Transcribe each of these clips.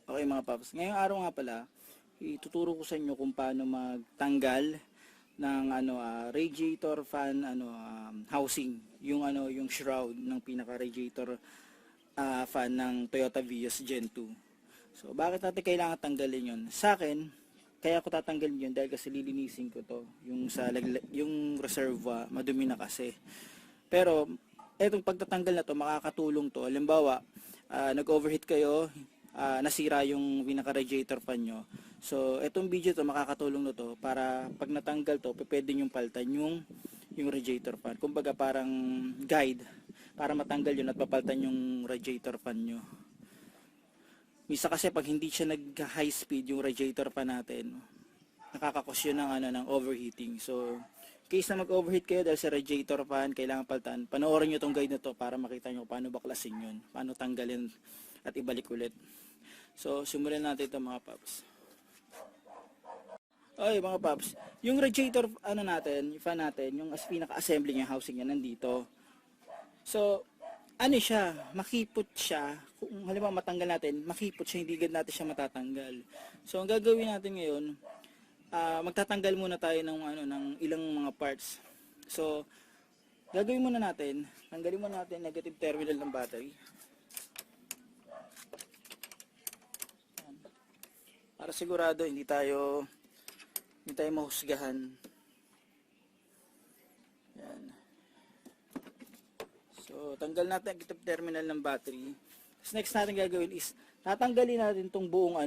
Okay mga paps, ngayong araw nga pala, ituturo ko sa inyo kung paano magtanggal ng radiator fan housing, yung shroud ng pinaka radiator fan ng Toyota VIOS Gen 2. So bakit natin kailangan tanggalin 'yon? Sa akin, kaya ko tatanggalin 'yon dahil kasi lilinisin ko 'to, yung reservoir, madumi na kasi. Pero etong pagtatanggal na 'to, makakatulong 'to. Halimbawa, nag-overheat kayo, nasira yung pinaka-radiator fan nyo. So, itong video to makakatulong na to para pag natanggal to, pwede nyo palitan yung radiator fan. Kumbaga parang guide para matanggal yun at papalitan yung radiator fan nyo. Misa kasi pag hindi siya nag-high speed yung radiator fan natin, nakakakos yun ng overheating. So, case na mag-overheat kayo dahil sa radiator fan, kailangan palitan, panoorin nyo tong guide na to para makita nyo paano baklasin yun, paano tanggalin at ibalik ulit. So, simulan natin ito mga paps. Okay mga paps, yung radiator natin, yung fan natin, yung pinaka-assembly niya, housing niya nandito. So, siya, makipot siya. Kung halimbawa matanggal natin, makipot siya, hindi agad natin siya matatanggal. So, ang gagawin natin ngayon, magtatanggal muna tayo ng ilang mga parts. So, gagawin muna natin, tanggalin muna natin negative terminal ng battery. Para sigurado hindi tayo mahusgahan. Yan. So, tanggal natin ang negative terminal ng battery. Tapos next natin gagawin is tatanggalin natin tong buong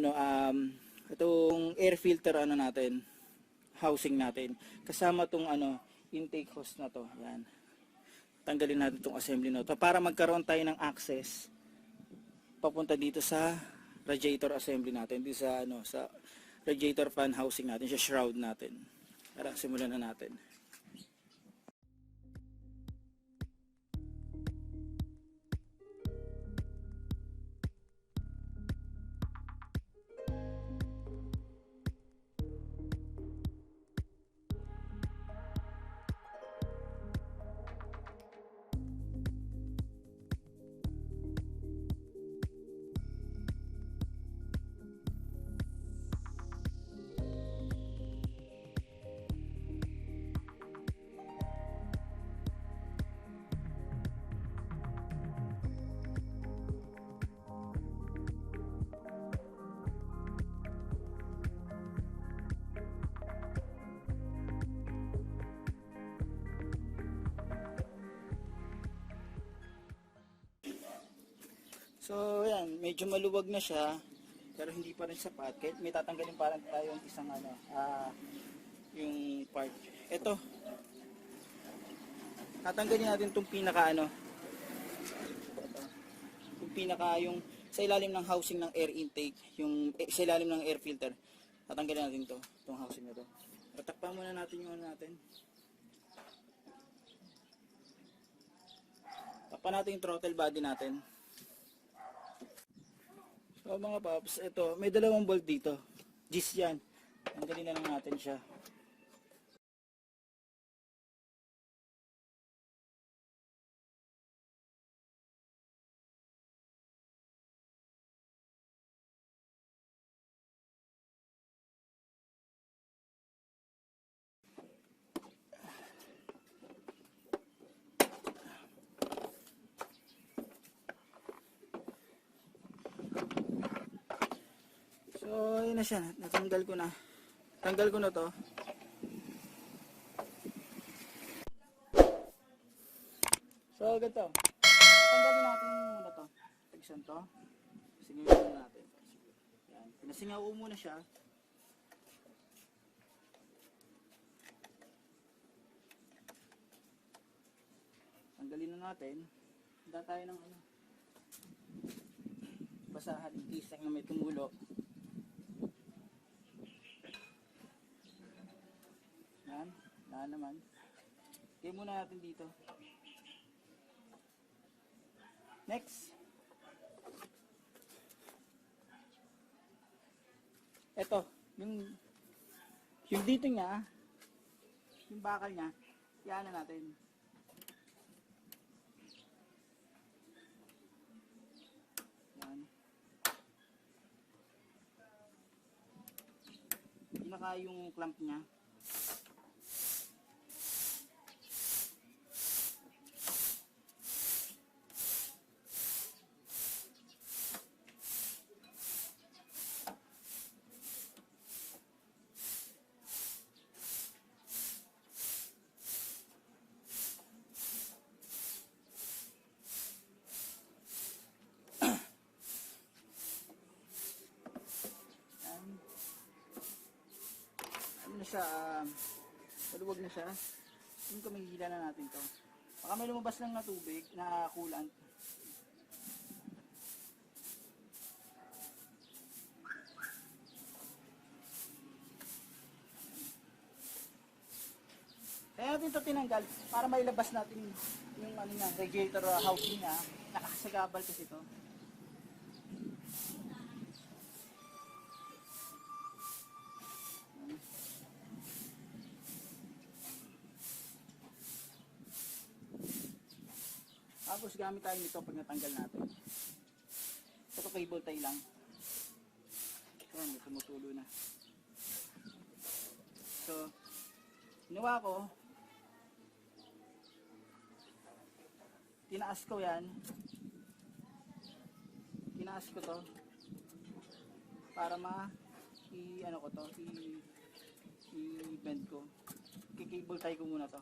itong air filter natin, housing natin. Kasama tong intake hose na to. Yan. Tanggalin natin tong assembly na to para magkaroon tayo ng access papunta dito sa radiator assembly natin, dito sa radiator fan housing natin, sa shroud natin. Tara, simulan na natin. So, yan, medyo maluwag na siya, pero hindi pa rin sapat. Kahit may tatanggalin parang tayo yung isang yung part. Ito, tatanggalin natin itong yung sa ilalim ng housing ng air intake, yung sa ilalim ng air filter. Tatanggalin natin itong housing na to. Tatakpan muna natin yung natin. Takpan natin yung throttle body natin. So mga paps, ito, may dalawang bolt dito. Gis yan. Tanggalin na lang natin siya. So, yun na siya. Natanggal ko na. Tanggal ko na to. So, ganito. Natanggalin natin muna to. Tigsan to. Singawin muna natin. Yan. Pinasingaw ko muna siya. Tanggalin na natin. Handa tayo ng basahan. Isang na may tumulo. Yan, lahat naman. Kaya muna natin dito. Next. Ito, yung dito niya, yung bakal niya, yan na natin. Yan. saka yung clamp niya. Ano siya, maluwag na siya. Yung kumihila na natin to. Baka may lumabas lang na tubig, na coolant. Kaya natin ito tinanggal para mailabas natin yung ano na, radiator housing niya. Nakakasagabal kasi ito. Tapos gamit tayo nito pag natanggal natin. Ito cable tie lang. So, may tumutulo na. So, ginawa ko, tinaas ko yan. Tinaas ko to para ano ko to, i-bend ko. Cable tie ko muna to.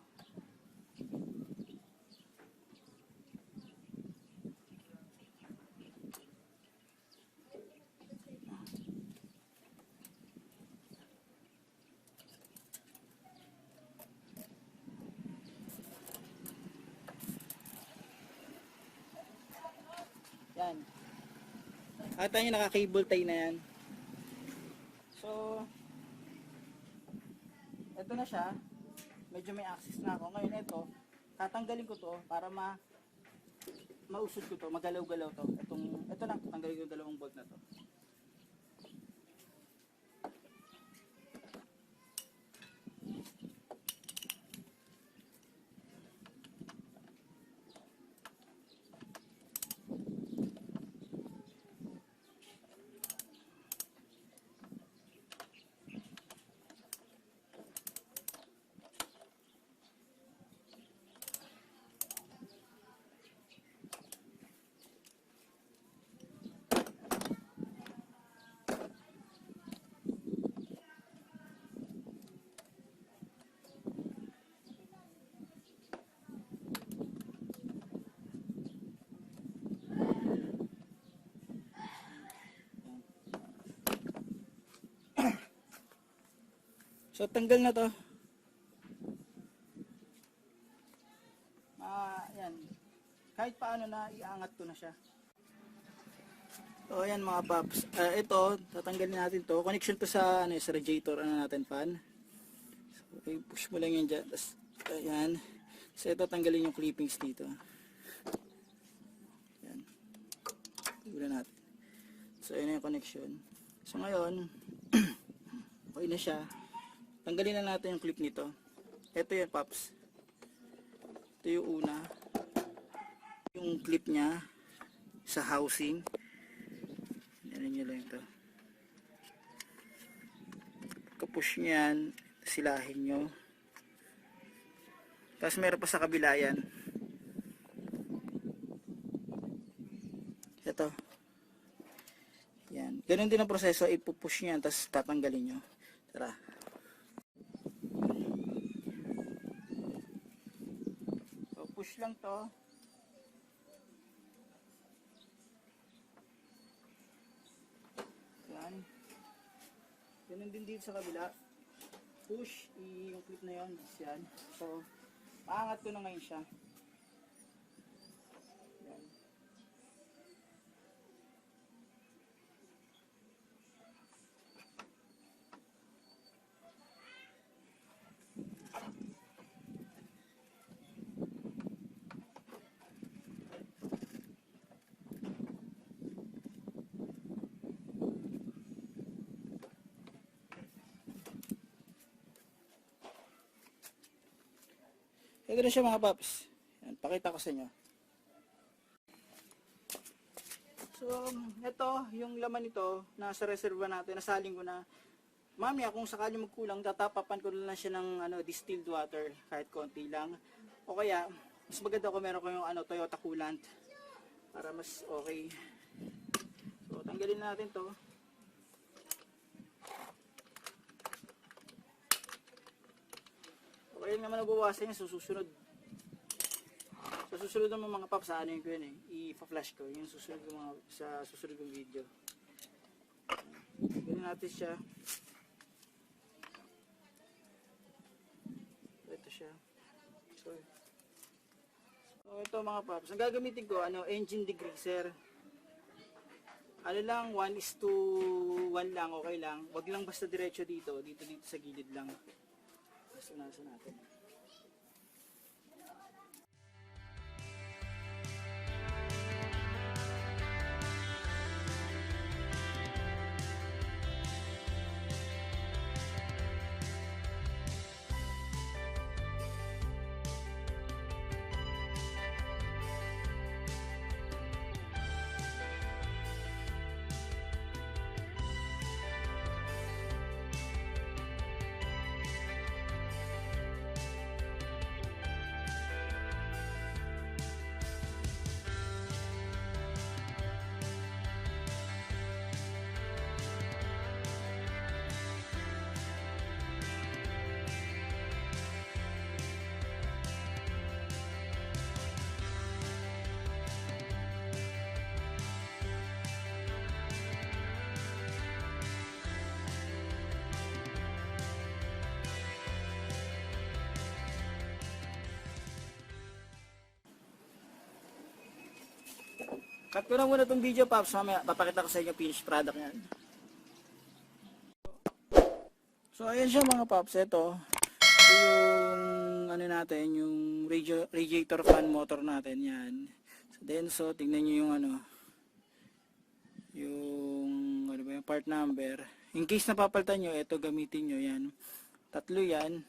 Yan. At tayo naka-cable tie na yan. So, ito na siya. Medyo may access na ako. Ngayon ito, tatanggalin ko to para mausod ko to, magalaw-galaw to. Ito lang, tatanggalin ko yung dalawang bolt na to. So, tanggal na to. Yan. Kahit paano na, iangat ko na siya. So, ayan mga paps. Ito, tatanggalin natin to. Connection to sa, sa radiator, natin, fan. So, okay, push mo lang yan dyan. Tapos, ayan. So, ito, tanggalin yung clippings dito. Ayan. Tanggalin natin. So, ayan yung connection. So, ngayon, okay na siya. Tanggalin na natin yung clip nito. Ito yan, paps. Ito yung una. Yung clip niya sa housing. Yan nyo lang ito. Pagka-push nyan, silahin nyo. Tapos meron pa sa kabila yan. Ito. Yan. Ganun din ang proseso. Ipupush nyan, tapos tatanggalin nyo. Tara. Push lang to. Yan. Ganun din dito sa kabila. Push, yung clip na yun. Yan. So, maangat ko na ngayon siya. Yan. Ito na siya mga paps. Yan, pakita ko sa inyo. So, ito, yung laman nito, nasa reserva natin, nasaling ko na. mamaya kung sakali magkulang, tatapapan ko na lang siya ng distilled water kahit konti lang. O kaya, mas maganda ko meron ko yung Toyota Coolant para mas okay. So, tanggalin natin to. Okay naman nabawasan yung susunod. Sa susunod naman mga paps, yun ko yun i-flash ko yung susunod sa susunod kong video. Ganyan natin siya. Ito siya. So ito mga paps, ang gagamitin ko, engine degreaser. Lang, 1:1 lang, okay lang. Wag lang basta diretso dito sa gilid lang. Basta nasa natin. Cut ko na muna itong video, paps. Mamaya papakita ko sa inyo finished product niyan. So ayan siya mga paps. Ito yung natin, yung radiator fan motor natin yan. So then, tingnan nyo yung yung part number. In case napapalitan nyo, ito gamitin nyo yan. 3 yan.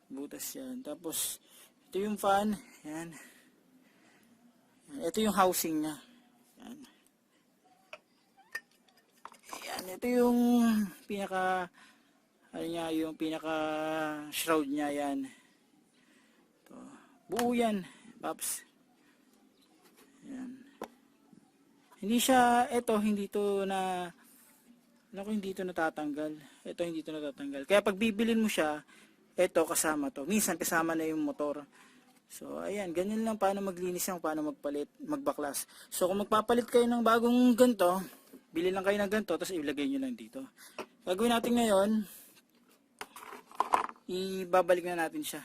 Butas yan. Tapos ito yung fan. Yan. Ito yung housing niya. Yan. Yan. Ito yung pinaka yung pinaka shroud niya yan. Ito. Buo yan, paps. Yan. Hindi siya, hindi to natatanggal. Ito hindi to natatanggal. Kaya pag bibilin mo siya, ito kasama to. Minsan kasama na yung motor. So, ayan, ganyan lang paano maglinis yan, paano magpalit, magbaklas. So, kung magpapalit kayo ng bagong ganito, bili lang kayo ng ganito, tapos ilagay nyo lang dito. Gagawin natin ngayon, ibabalik na natin siya.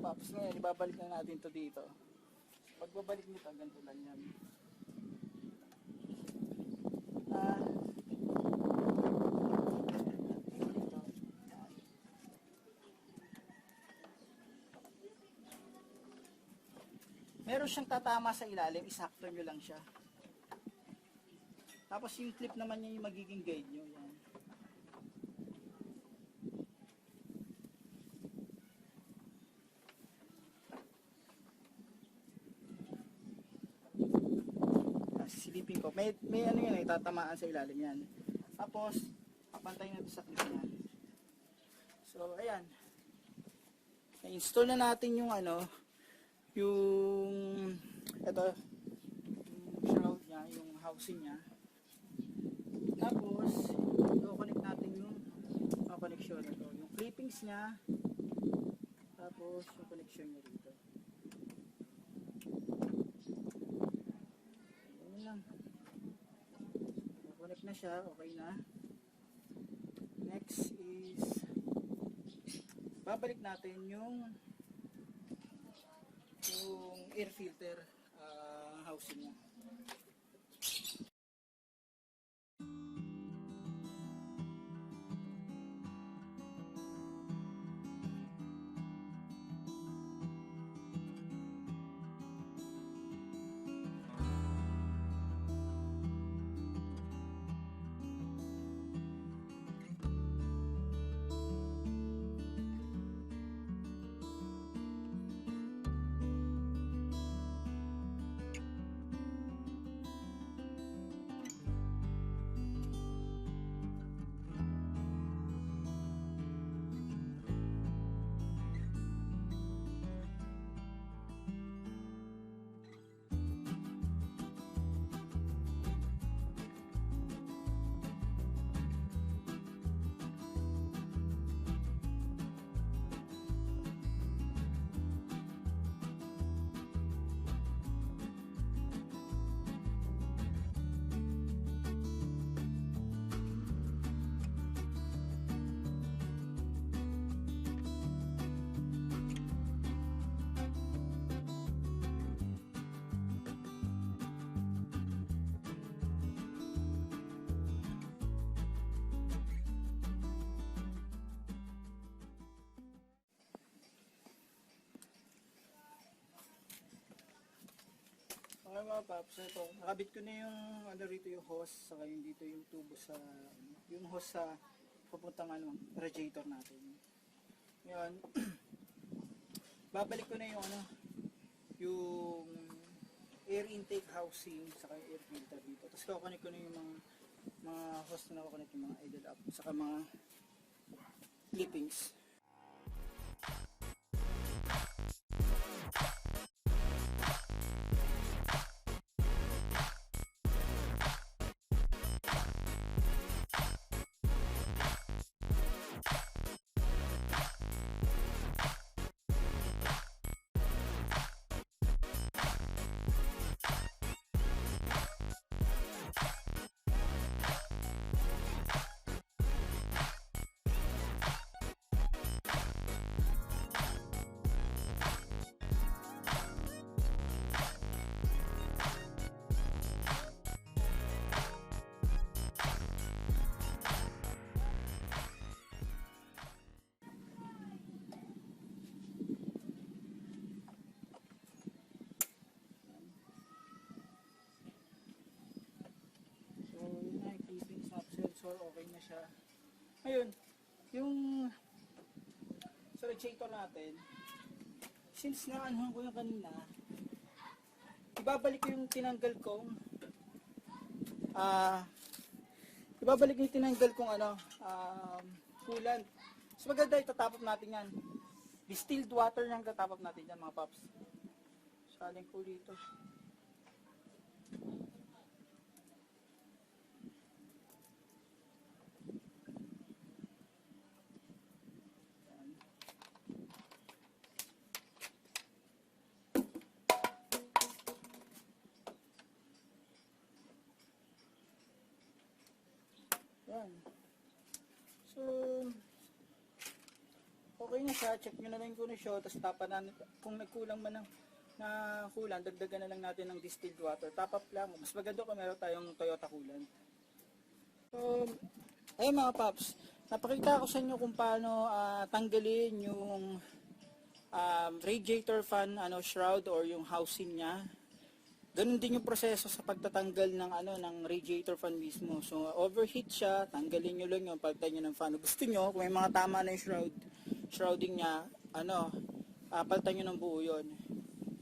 Tapos ngayon, ibabalik na natin to dito. Pagbabalik nito, ganito lang yan. Meron siyang tatama sa ilalim, isakto nyo lang siya. Tapos yung clip naman niya yung magiging guide nyo. Yan. Silipin ko. May yan, tatamaan sa ilalim yan. Tapos, papantay na ito sa clip niya. So, ayan. Na-install na natin yung yung shroud niya, yung housing niya. Tapos, i-connect natin yung connection na ito. Yung clippings niya. Tapos, yung connection niya dito. lang. Connect na siya, okay na. Next is babalik natin yung air filter housing niya. Okay mga paps, ito, nakabit ko na yung ano rito yung hose, saka yung dito yung tubo sa yung hose sa papuntang radiator natin. Ngayon, babalik ko na yung yung air intake housing saka yung air filter dito. Tapos kukunik ko na yung mga hose na nakukunik yung mga idle up saka mga clippings. Sensor, okay na siya. Ngayon, yung sa radiator natin, since na-anuhan ko yung kanina, ibabalik ko yung tinanggal kong coolant. So maganda, itatapop natin yan. Distilled water yung tatapop natin yan mga paps. Saling ko dito. Yan. So, okay na siya. Check nyo na lang kung siya. Tapos tapan na, kung nagkulang man ng coolant, dagdagan na lang natin ng distilled water. Top up lang. Mas maganda kung meron tayong Toyota coolant. So, ayun mga paps. Napakita ko sa inyo kung paano tanggalin yung radiator fan shroud or yung housing niya. Ganun din yung proseso sa pagtatanggal ng ng radiator fan mismo. So overheat siya, tanggalin niyo lang yung palitan niyo ng fan. Gusto niyo kung may mga tama na yung shrouding niya, palitan niyo ng buo 'yon.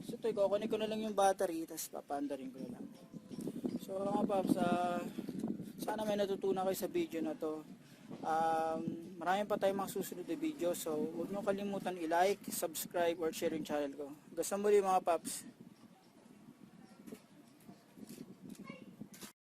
So ito, ikukunik ko na lang yung battery, tapos papaandarin ko na lang. So mga paps, sana may natutunan kayo sa video na to. Marami pa tayong mga susunod na video, so huwag niyo kalimutan i-like, subscribe, or share yung channel ko. Hanggang sa muli mga paps.